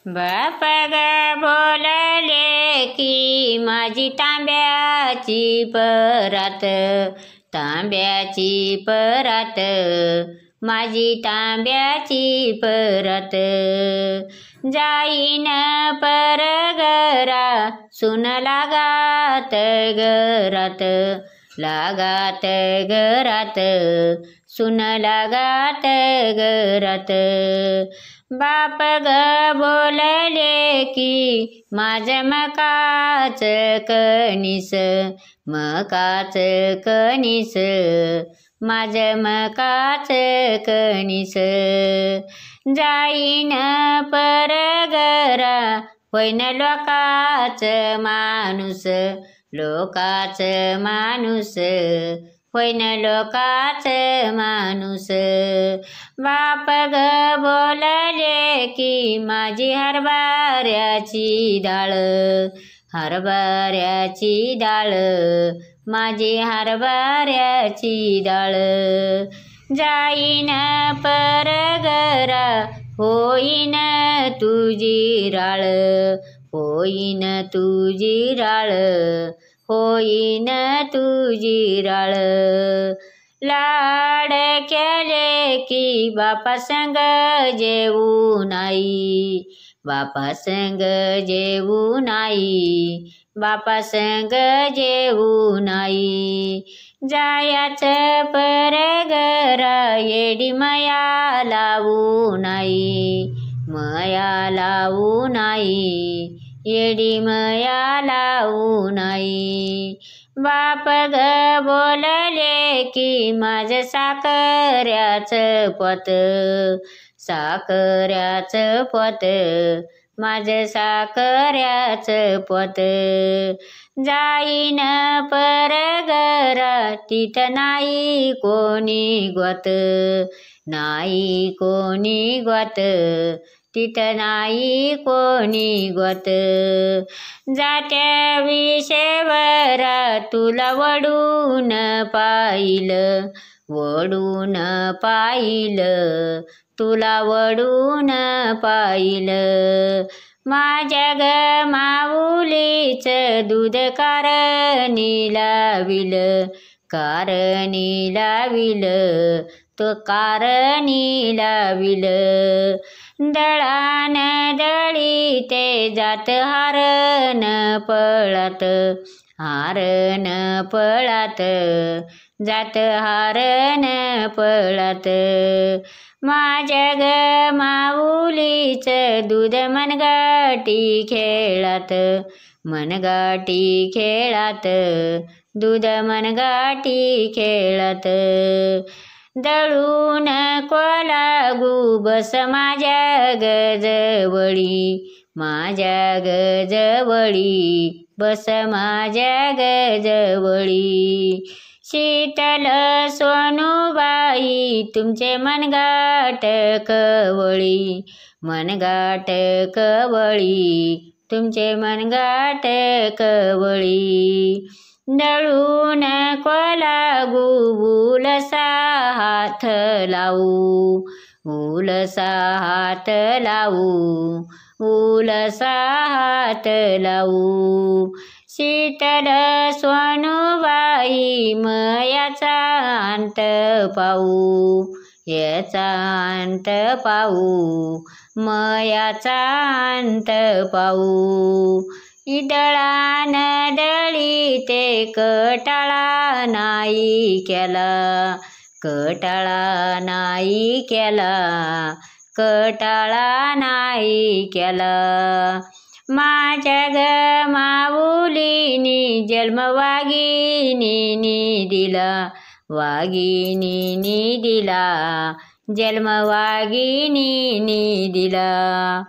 बाप ग बोलले की माझी तांब्याची परात, तांब्याची परात, माझी तांब्याची परात. जाईन परगरा सुन लागात घरात, लागात घरात, सुन लागात घरात. बाप ग बोलले की माझ मकाच कणीस, मकाच कणीस, माझ मकाच कणीस. जाईन परगरा होईन लोकाच माणूस, लोकाच माणूस, होईन लोकाच माणूस. बाप ग बोलले की माझी हरभऱ्याची डाळ, हरभऱ्याची डाळ, माझी हरभऱ्याची डाळ. जाईन परगरा होईन तुझी राळ, होईन तुझी राळ, होईन तुझी राळ. लाड केले की बापा संग जेवू नाही, बापा संग जेवू नाही, बापा संग जेवू नाही. जायाच परगरा येडी माया लावू नाही, माया लावू नाही, येडी माया लावू नाही. बाप ग बोलले की माझ साखऱ्याच पोत, साखऱ्याच पोत, माझ साखऱ्याच पोत. जाईन परगरा तिथ नाही कोणी गोत, नाही कोणी गोत, तिथ नाही कोणी गोत. जात्या विषेवरा तुला वडून पाहिल, वडून पाहिल, तुला वडून पाहिल. माझ्या ग माऊलीच दूध कारणी लाविल, कारणी लाविल, तो कारणी लाविल. दळान दळी ते जात हारन पळात, हारन पळात, जात हारन पळात. माझ्या ग माऊलीच दूध मनगाटी खेळात, मनगाटी खेळात, दूध मनगाटी खेळात. दळून लागू बस माझ्या गजवळी, माझ्या गजवळी, बस माझ्या गजवळी. शीतल सोनूबाई तुमचे मनगाट कवळी, मनगाट कवळी, तुमचे मनगाट कवळी. दळून लागू उलसा हात लावू, उलसा हात लावू, उलसा हात लावू. शीतल सोनूबाई मयाचा अंत पाहू, याचा अंत पाहू, मयाचा अंत पाहू. दळान दळी ते कटाळा नाही केला, कटाळा नाही केला, कटाळा नाही केला. माझ्या ग माऊलीनी जन्म वाघिणीनी दिला, वाघिणीनी दिला, जन्म वाघिणीनी दिला.